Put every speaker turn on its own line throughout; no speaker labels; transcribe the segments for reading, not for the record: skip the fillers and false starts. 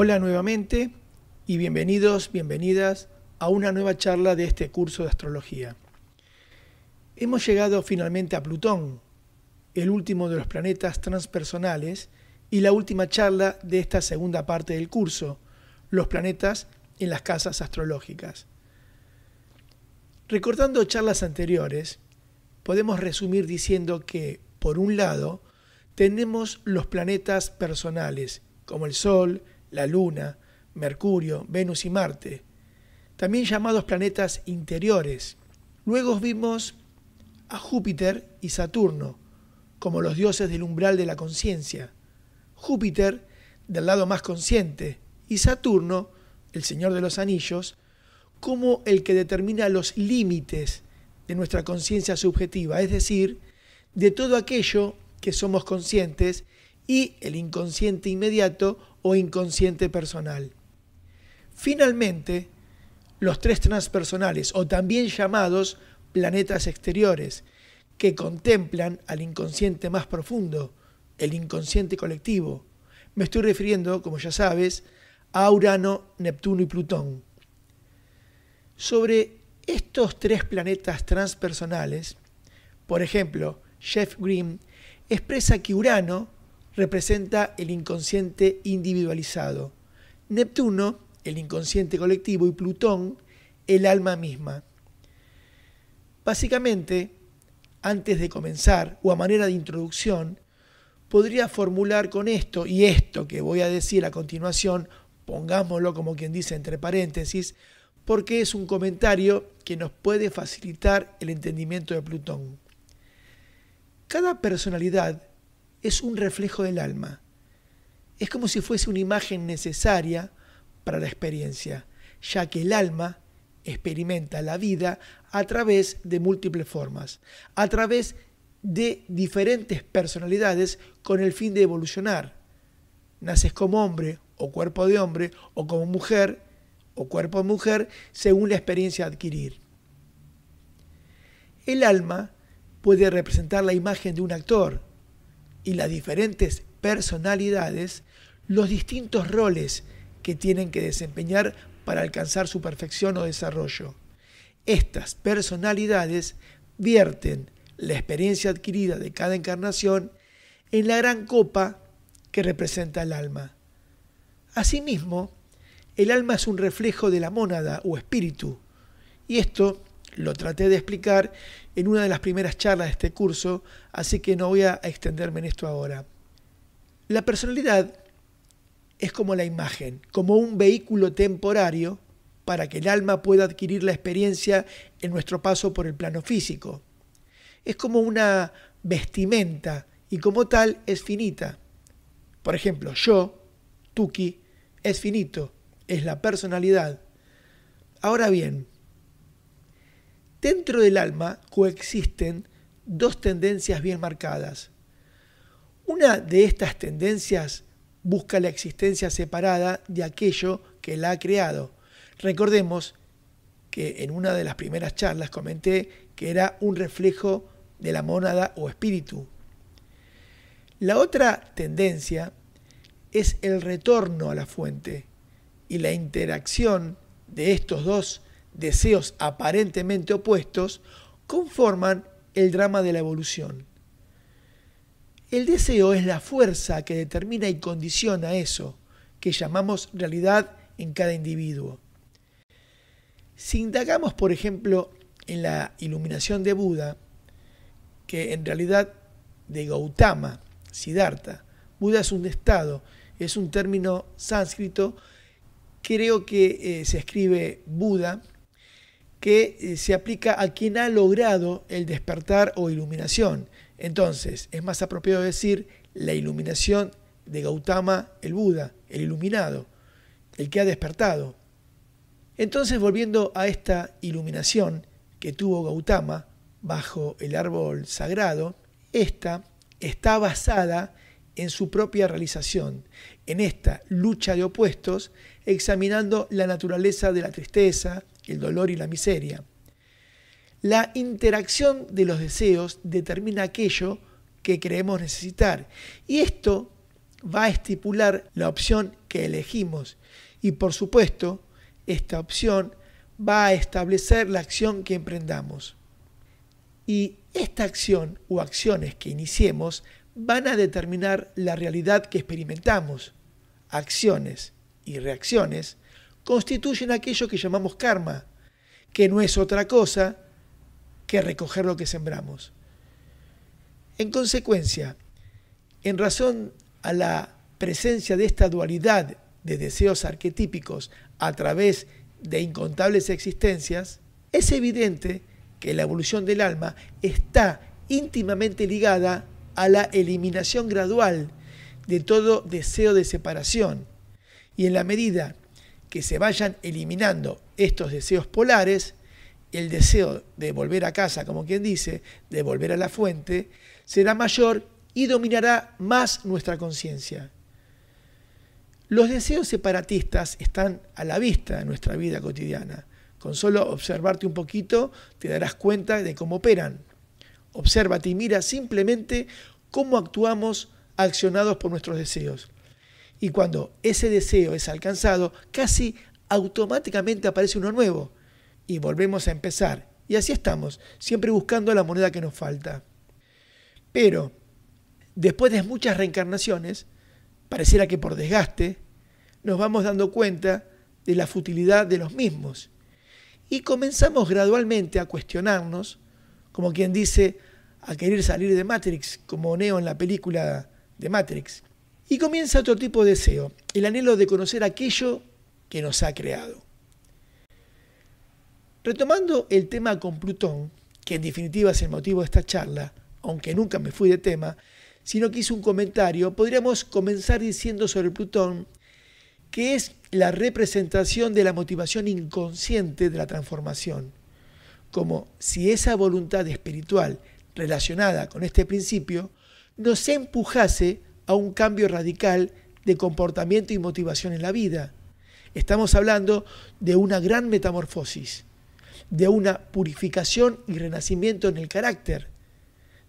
Hola nuevamente y bienvenidos, bienvenidas a una nueva charla de este curso de astrología. Hemos llegado finalmente a Plutón, el último de los planetas transpersonales y la última charla de esta segunda parte del curso, los planetas en las casas astrológicas. Recordando charlas anteriores, podemos resumir diciendo que, por un lado, tenemos los planetas personales, como el Sol, la Luna, Mercurio, Venus y Marte, también llamados planetas interiores. Luego vimos a Júpiter y Saturno, como los dioses del umbral de la conciencia. Júpiter, del lado más consciente, y Saturno, el señor de los anillos, como el que determina los límites de nuestra conciencia subjetiva, es decir, de todo aquello que somos conscientes y el inconsciente inmediato o inconsciente personal. Finalmente, los tres transpersonales, o también llamados planetas exteriores, que contemplan al inconsciente más profundo, el inconsciente colectivo. Me estoy refiriendo, como ya sabes, a Urano, Neptuno y Plutón. Sobre estos tres planetas transpersonales, por ejemplo, Jeff Green expresa que Urano representa el inconsciente individualizado, Neptuno, el inconsciente colectivo, y Plutón, el alma misma. Básicamente, antes de comenzar, o a manera de introducción, podría formular con esto, y esto que voy a decir a continuación, pongámoslo como quien dice entre paréntesis, porque es un comentario que nos puede facilitar el entendimiento de Plutón. Cada personalidad es un reflejo del alma. Es como si fuese una imagen necesaria para la experiencia, ya que el alma experimenta la vida a través de múltiples formas, a través de diferentes personalidades con el fin de evolucionar. Naces como hombre o cuerpo de hombre, o como mujer o cuerpo de mujer, según la experiencia a adquirir. El alma puede representar la imagen de un actor y las diferentes personalidades, los distintos roles que tienen que desempeñar para alcanzar su perfección o desarrollo. Estas personalidades vierten la experiencia adquirida de cada encarnación en la gran copa que representa el alma. Asimismo, el alma es un reflejo de la mónada o espíritu, y esto lo traté de explicar en una de las primeras charlas de este curso, así que no voy a extenderme en esto ahora. La personalidad es como la imagen, como un vehículo temporario para que el alma pueda adquirir la experiencia en nuestro paso por el plano físico. Es como una vestimenta y como tal es finita. Por ejemplo, yo, Tuki, es finito, es la personalidad. Ahora bien, dentro del alma coexisten dos tendencias bien marcadas. Una de estas tendencias busca la existencia separada de aquello que la ha creado. Recordemos que en una de las primeras charlas comenté que era un reflejo de la mónada o espíritu. La otra tendencia es el retorno a la fuente y la interacción de estos dos deseos aparentemente opuestos conforman el drama de la evolución. El deseo es la fuerza que determina y condiciona eso que llamamos realidad en cada individuo. Si indagamos, por ejemplo, en la iluminación de Buda, que en realidad de Gautama, Siddhartha, Buda es un estado, es un término sánscrito, creo que se escribe Buda, que se aplica a quien ha logrado el despertar o iluminación. Entonces, es más apropiado decir la iluminación de Gautama, el Buda, el iluminado, el que ha despertado. Entonces, volviendo a esta iluminación que tuvo Gautama bajo el árbol sagrado, esta está basada en su propia realización, en esta lucha de opuestos, examinando la naturaleza de la tristeza, el dolor y la miseria. La interacción de los deseos determina aquello que creemos necesitar, y esto va a estipular la opción que elegimos y, por supuesto, esta opción va a establecer la acción que emprendamos. Y esta acción o acciones que iniciemos van a determinar la realidad que experimentamos. Acciones y reacciones constituyen aquello que llamamos karma, que no es otra cosa que recoger lo que sembramos. En consecuencia, en razón a la presencia de esta dualidad de deseos arquetípicos a través de incontables existencias, es evidente que la evolución del alma está íntimamente ligada a la eliminación gradual de todo deseo de separación. Y en la medida que se vayan eliminando estos deseos polares, el deseo de volver a casa, como quien dice, de volver a la fuente, será mayor y dominará más nuestra conciencia. Los deseos separatistas están a la vista en nuestra vida cotidiana. Con solo observarte un poquito te darás cuenta de cómo operan. Obsérvate y mira simplemente cómo actuamos accionados por nuestros deseos. Y cuando ese deseo es alcanzado, casi automáticamente aparece uno nuevo y volvemos a empezar. Y así estamos, siempre buscando la moneda que nos falta. Pero, después de muchas reencarnaciones, pareciera que por desgaste, nos vamos dando cuenta de la futilidad de los mismos. Y comenzamos gradualmente a cuestionarnos, como quien dice, a querer salir de Matrix, como Neo en la película de Matrix. Y comienza otro tipo de deseo, el anhelo de conocer aquello que nos ha creado. Retomando el tema con Plutón, que en definitiva es el motivo de esta charla, aunque nunca me fui de tema, sino que hice un comentario, podríamos comenzar diciendo sobre Plutón que es la representación de la motivación inconsciente de la transformación, como si esa voluntad espiritual relacionada con este principio nos empujase a un cambio radical de comportamiento y motivación en la vida. Estamos hablando de una gran metamorfosis, de una purificación y renacimiento en el carácter,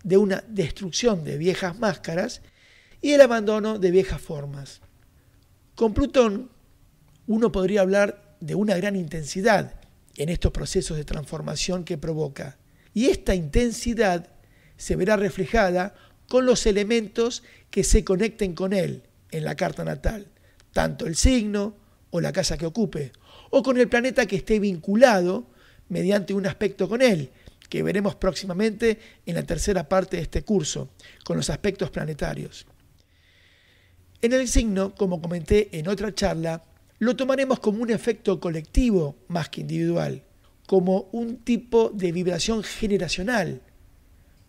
de una destrucción de viejas máscaras y el abandono de viejas formas. Con Plutón, uno podría hablar de una gran intensidad en estos procesos de transformación que provoca. Y esta intensidad se verá reflejada con los elementos que se conecten con él en la carta natal, tanto el signo o la casa que ocupe, o con el planeta que esté vinculado mediante un aspecto con él, que veremos próximamente en la tercera parte de este curso, con los aspectos planetarios. En el signo, como comenté en otra charla, lo tomaremos como un efecto colectivo más que individual, como un tipo de vibración generacional.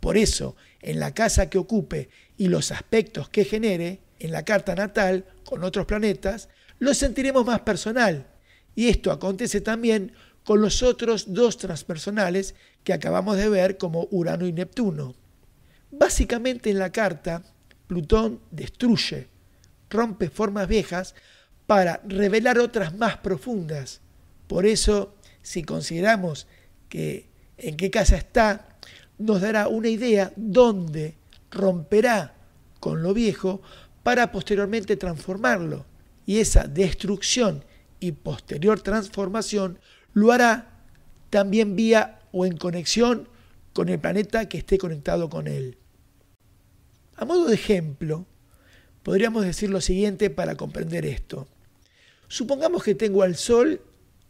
Por eso, en la casa que ocupe y los aspectos que genere, en la carta natal con otros planetas, lo sentiremos más personal. Y esto acontece también con los otros dos transpersonales que acabamos de ver como Urano y Neptuno. Básicamente en la carta, Plutón destruye, rompe formas viejas para revelar otras más profundas. Por eso, si consideramos que en qué casa está, nos dará una idea dónde romperá con lo viejo para posteriormente transformarlo. Y esa destrucción y posterior transformación lo hará también vía o en conexión con el planeta que esté conectado con él. A modo de ejemplo, podríamos decir lo siguiente para comprender esto. Supongamos que tengo al Sol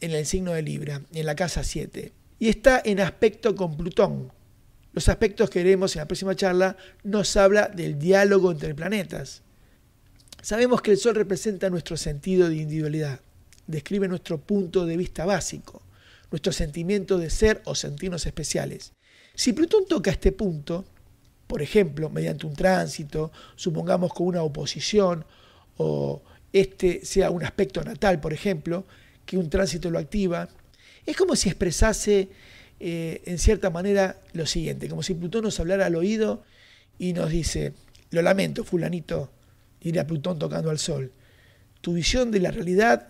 en el signo de Libra, en la casa 7, y está en aspecto con Plutón. Los aspectos que veremos en la próxima charla nos habla del diálogo entre planetas. Sabemos que el Sol representa nuestro sentido de individualidad, describe nuestro punto de vista básico, nuestro sentimiento de ser o sentirnos especiales. Si Plutón toca este punto, por ejemplo, mediante un tránsito, supongamos con una oposición, o este sea un aspecto natal, por ejemplo, que un tránsito lo activa, es como si expresase en cierta manera lo siguiente, como si Plutón nos hablara al oído y nos dice: lo lamento, fulanito, dirá Plutón tocando al Sol, tu visión de la realidad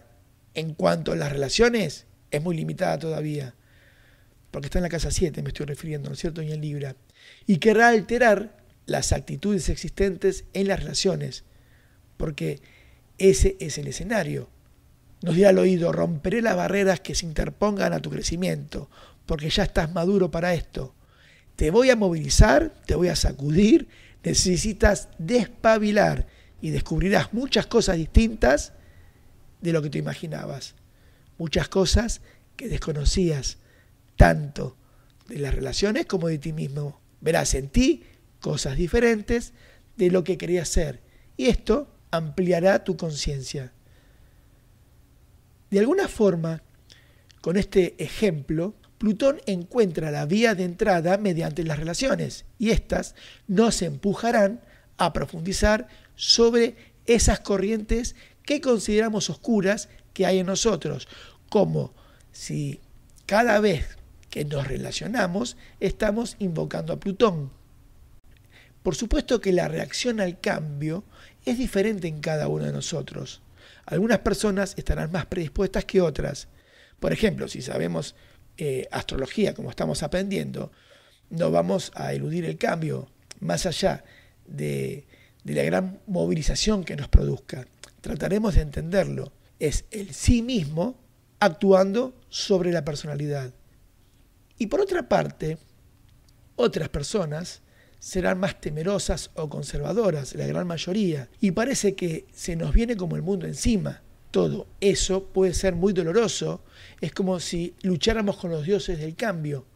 en cuanto a las relaciones es muy limitada todavía, porque está en la casa 7, me estoy refiriendo, ¿no es cierto?, y en Libra, y querrá alterar las actitudes existentes en las relaciones, porque ese es el escenario. Nos dirá al oído: romperé las barreras que se interpongan a tu crecimiento, porque ya estás maduro para esto. Te voy a movilizar, te voy a sacudir, necesitas despabilar y descubrirás muchas cosas distintas de lo que te imaginabas. Muchas cosas que desconocías, tanto de las relaciones como de ti mismo. Verás en ti cosas diferentes de lo que querías ser, y esto ampliará tu conciencia. De alguna forma, con este ejemplo, Plutón encuentra la vía de entrada mediante las relaciones, y éstas nos empujarán a profundizar sobre esas corrientes que consideramos oscuras que hay en nosotros, como si cada vez que nos relacionamos estamos invocando a Plutón. Por supuesto que la reacción al cambio es diferente en cada uno de nosotros. Algunas personas estarán más predispuestas que otras. Por ejemplo, si sabemos astrología, como estamos aprendiendo, no vamos a eludir el cambio, más allá de la gran movilización que nos produzca. Trataremos de entenderlo. Es el sí mismo actuando sobre la personalidad. Y por otra parte, otras personas serán más temerosas o conservadoras, la gran mayoría, y parece que se nos viene como el mundo encima. Todo eso puede ser muy doloroso, es como si lucháramos con los dioses del cambio,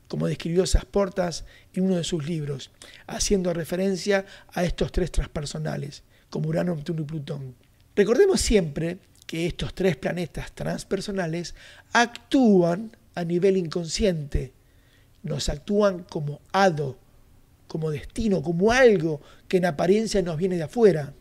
como describió Sasportas en uno de sus libros, haciendo referencia a estos tres transpersonales, como Urano, Neptuno y Plutón. Recordemos siempre que estos tres planetas transpersonales actúan a nivel inconsciente, nos actúan como hado, como destino, como algo que en apariencia nos viene de afuera.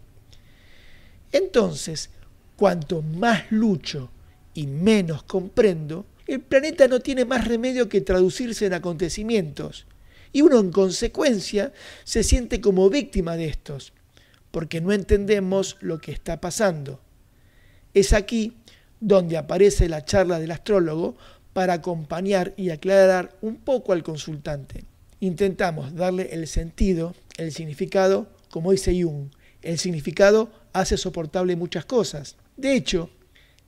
Entonces, cuanto más lucho y menos comprendo, el planeta no tiene más remedio que traducirse en acontecimientos, y uno en consecuencia se siente como víctima de estos, porque no entendemos lo que está pasando. Es aquí donde aparece la charla del astrólogo para acompañar y aclarar un poco al consultante. Intentamos darle el sentido, el significado, como dice Jung. El significado hace soportable muchas cosas. De hecho,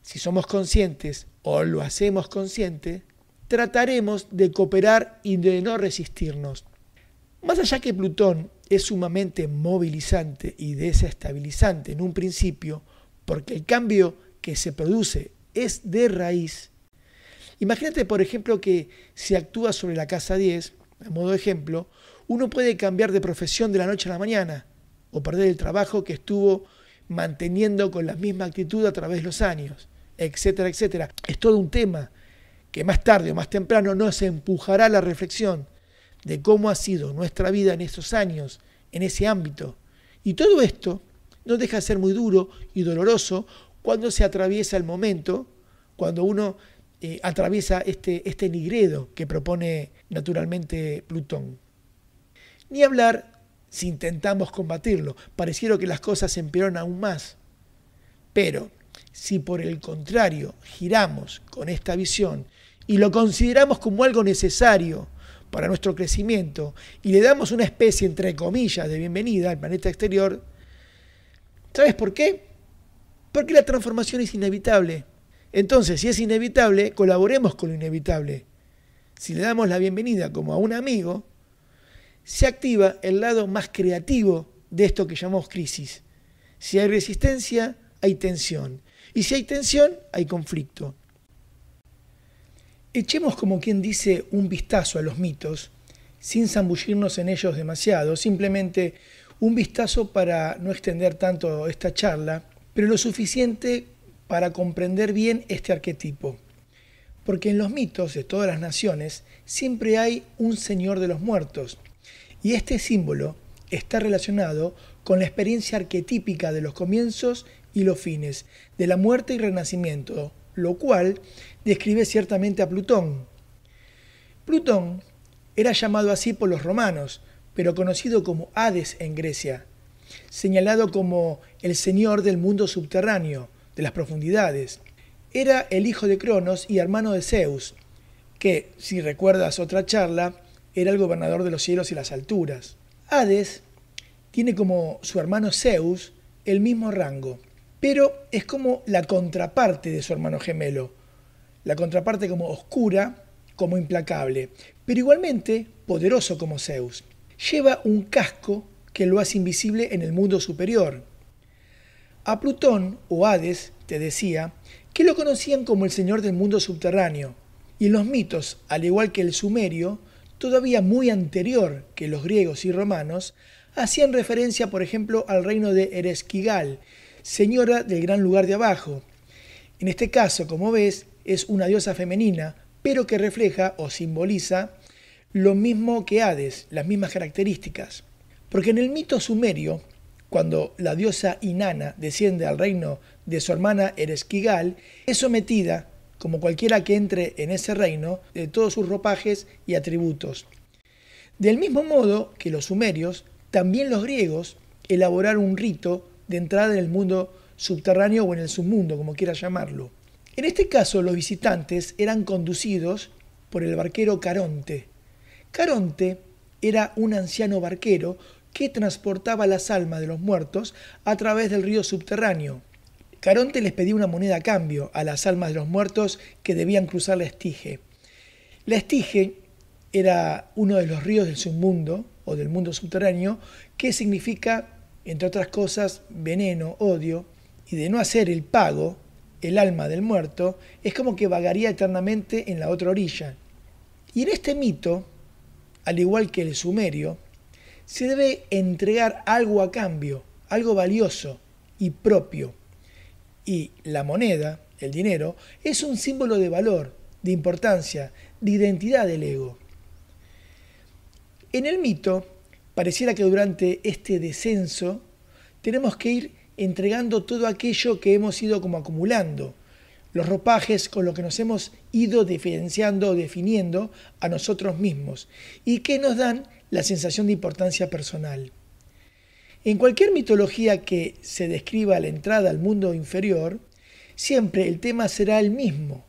si somos conscientes o lo hacemos consciente, trataremos de cooperar y de no resistirnos. Más allá que Plutón es sumamente movilizante y desestabilizante en un principio, porque el cambio que se produce es de raíz. Imagínate, por ejemplo, que si actúa sobre la casa 10, a modo de ejemplo, uno puede cambiar de profesión de la noche a la mañana o perder el trabajo que estuvo manteniendo con la misma actitud a través de los años, etcétera, etcétera. Es todo un tema que más tarde o más temprano nos empujará a la reflexión de cómo ha sido nuestra vida en esos años, en ese ámbito. Y todo esto no deja de ser muy duro y doloroso cuando se atraviesa el momento, cuando uno atraviesa este nigredo que propone naturalmente Plutón. Ni hablar si intentamos combatirlo, pareciera que las cosas empeoran aún más. Pero si por el contrario giramos con esta visión y lo consideramos como algo necesario para nuestro crecimiento y le damos una especie, entre comillas, de bienvenida al planeta exterior, ¿sabes por qué? Porque la transformación es inevitable. Entonces, si es inevitable, colaboremos con lo inevitable. Si le damos la bienvenida como a un amigo, se activa el lado más creativo de esto que llamamos crisis. Si hay resistencia, hay tensión. Y si hay tensión, hay conflicto. Echemos, como quien dice, un vistazo a los mitos, sin zambullirnos en ellos demasiado, simplemente un vistazo para no extender tanto esta charla, pero lo suficiente para comprender bien este arquetipo. Porque en los mitos de todas las naciones siempre hay un señor de los muertos, y este símbolo está relacionado con la experiencia arquetípica de los comienzos y los fines, de la muerte y renacimiento, lo cual describe ciertamente a Plutón. Plutón era llamado así por los romanos, pero conocido como Hades en Grecia, señalado como el señor del mundo subterráneo, de las profundidades. Era el hijo de Cronos y hermano de Zeus, que, si recuerdas otra charla, era el gobernador de los cielos y las alturas. Hades tiene como su hermano Zeus el mismo rango, pero es como la contraparte de su hermano gemelo, la contraparte como oscura, como implacable, pero igualmente poderoso como Zeus. Lleva un casco que lo hace invisible en el mundo superior. A Plutón, o Hades, te decía, que lo conocían como el señor del mundo subterráneo, y en los mitos, al igual que el sumerio, todavía muy anterior que los griegos y romanos, hacían referencia, por ejemplo, al reino de Ereshkigal, señora del gran lugar de abajo. En este caso, como ves, es una diosa femenina, pero que refleja o simboliza lo mismo que Hades, las mismas características. Porque en el mito sumerio, cuando la diosa Inanna desciende al reino de su hermana Ereshkigal, es sometida, como cualquiera que entre en ese reino, de todos sus ropajes y atributos. Del mismo modo que los sumerios, también los griegos elaboraron un rito de entrada en el mundo subterráneo o en el submundo, como quieras llamarlo. En este caso, los visitantes eran conducidos por el barquero Caronte. Caronte era un anciano barquero que transportaba las almas de los muertos a través del río subterráneo. Caronte les pedía una moneda a cambio a las almas de los muertos que debían cruzar la Estige. La Estige era uno de los ríos del submundo o del mundo subterráneo que significa, entre otras cosas, veneno, odio, y de no hacer el pago, el alma del muerto es como que vagaría eternamente en la otra orilla. Y en este mito, al igual que el sumerio, se debe entregar algo a cambio, algo valioso y propio. Y la moneda, el dinero, es un símbolo de valor, de importancia, de identidad del ego. En el mito, pareciera que durante este descenso tenemos que ir entregando todo aquello que hemos ido como acumulando, los ropajes con los que nos hemos ido diferenciando o definiendo a nosotros mismos y que nos dan la sensación de importancia personal. En cualquier mitología que se describa la entrada al mundo inferior, siempre el tema será el mismo,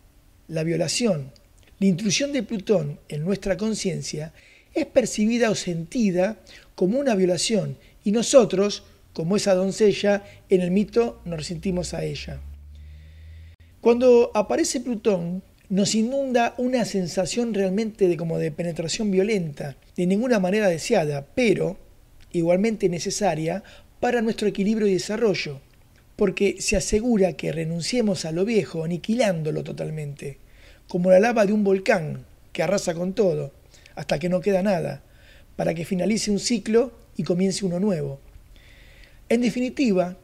la violación. La intrusión de Plutón en nuestra conciencia es percibida o sentida como una violación y nosotros, como esa doncella, en el mito nos resentimos a ella. Cuando aparece Plutón, nos inunda una sensación realmente de penetración violenta, de ninguna manera deseada, pero igualmente necesaria para nuestro equilibrio y desarrollo, porque se asegura que renunciemos a lo viejo, aniquilándolo totalmente, como la lava de un volcán que arrasa con todo, hasta que no queda nada, para que finalice un ciclo y comience uno nuevo. En definitiva,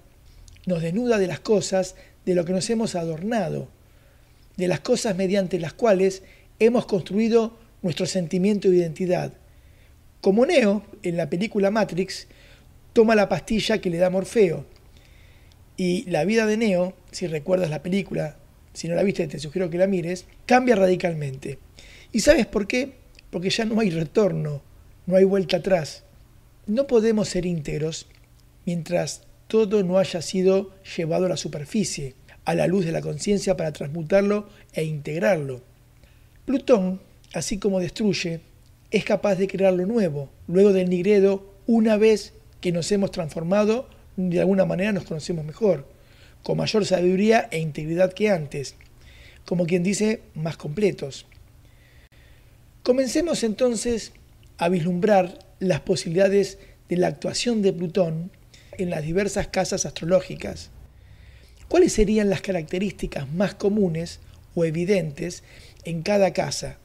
nos desnuda de las cosas de lo que nos hemos adornado, de las cosas mediante las cuales hemos construido nuestro sentimiento de identidad. Como Neo, en la película Matrix, toma la pastilla que le da Morfeo. Y la vida de Neo, si recuerdas la película, si no la viste te sugiero que la mires, cambia radicalmente. ¿Y sabes por qué? Porque ya no hay retorno, no hay vuelta atrás. No podemos ser íntegros mientras todo no haya sido llevado a la superficie, a la luz de la conciencia para transmutarlo e integrarlo. Plutón, así como destruye, es capaz de crear lo nuevo, luego del nigredo, una vez que nos hemos transformado, de alguna manera nos conocemos mejor, con mayor sabiduría e integridad que antes, como quien dice, más completos. Comencemos entonces a vislumbrar las posibilidades de la actuación de Plutón en las diversas casas astrológicas. ¿Cuáles serían las características más comunes o evidentes en cada casa?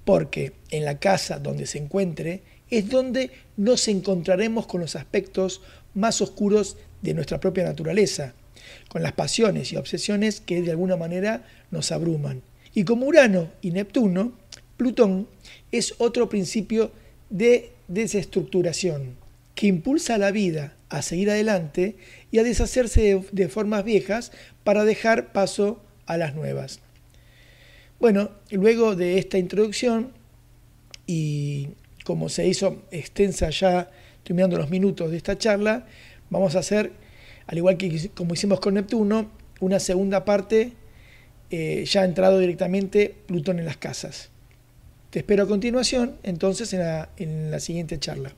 Porque en la casa donde se encuentre es donde nos encontraremos con los aspectos más oscuros de nuestra propia naturaleza, con las pasiones y obsesiones que de alguna manera nos abruman. Y como Urano y Neptuno, Plutón es otro principio de desestructuración, que impulsa a la vida a seguir adelante y a deshacerse de formas viejas para dejar paso a las nuevas. Bueno, luego de esta introducción, y como se hizo extensa ya, terminando los minutos de esta charla, vamos a hacer, al igual que como hicimos con Neptuno, una segunda parte, ya entrado directamente Plutón en las casas. Te espero a continuación, entonces, en la siguiente charla.